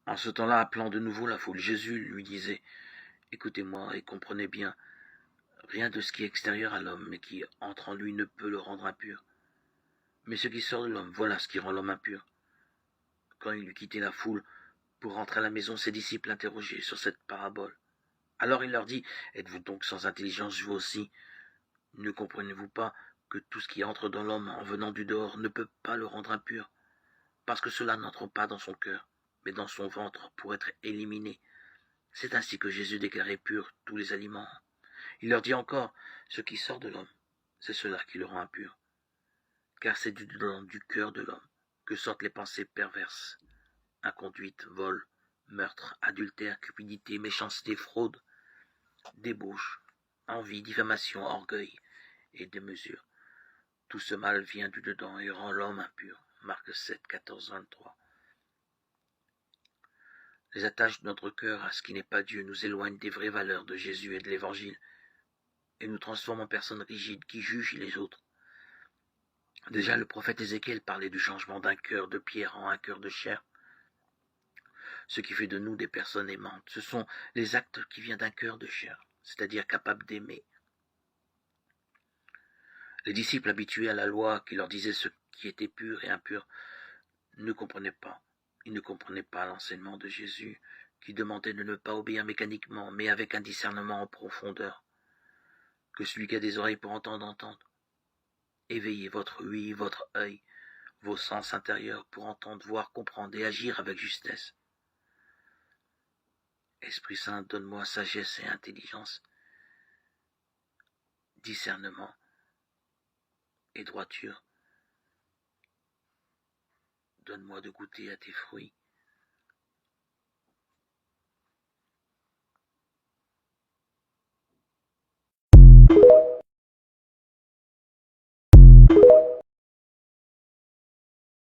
En ce temps-là, appelant de nouveau la foule, Jésus lui disait: Écoutez-moi et comprenez bien, rien de ce qui est extérieur à l'homme, mais qui entre en lui, ne peut le rendre impur. Mais ce qui sort de l'homme, voilà ce qui rend l'homme impur. Quand il eut quitté la foule pour rentrer à la maison, ses disciples l'interrogeaient sur cette parabole. Alors il leur dit: Êtes-vous donc sans intelligence, vous aussi? Ne comprenez-vous pas que tout ce qui entre dans l'homme en venant du dehors ne peut pas le rendre impur, parce que cela n'entre pas dans son cœur, mais dans son ventre pour être éliminé. C'est ainsi que Jésus déclarait purs tous les aliments. Il leur dit encore: Ce qui sort de l'homme, c'est cela qui le rend impur, car c'est du dedans du cœur de l'homme que sortent les pensées perverses, inconduite, vol, meurtre, adultère, cupidité, méchanceté, fraude, débauche, envie, diffamation, orgueil et démesure. Tout ce mal vient du dedans et rend l'homme impur. Marc 7, 14, 23. Les attaches de notre cœur à ce qui n'est pas Dieu nous éloignent des vraies valeurs de Jésus et de l'Évangile, et nous transforment en personnes rigides qui jugent les autres. Déjà, le prophète Ézéchiel parlait du changement d'un cœur de pierre en un cœur de chair. Ce qui fait de nous des personnes aimantes, ce sont les actes qui viennent d'un cœur de chair, c'est-à-dire capables d'aimer. Les disciples habitués à la loi qui leur disait ce qui était pur et impur ne comprenaient pas. Ils ne comprenaient pas l'enseignement de Jésus qui demandait de ne pas obéir mécaniquement, mais avec un discernement en profondeur. Que celui qui a des oreilles pour entendre, entende. Éveillez votre ouïe, votre œil, vos sens intérieurs pour entendre, voir, comprendre et agir avec justesse. Esprit Saint, donne-moi sagesse et intelligence, discernement et droiture. Donne-moi de goûter à tes fruits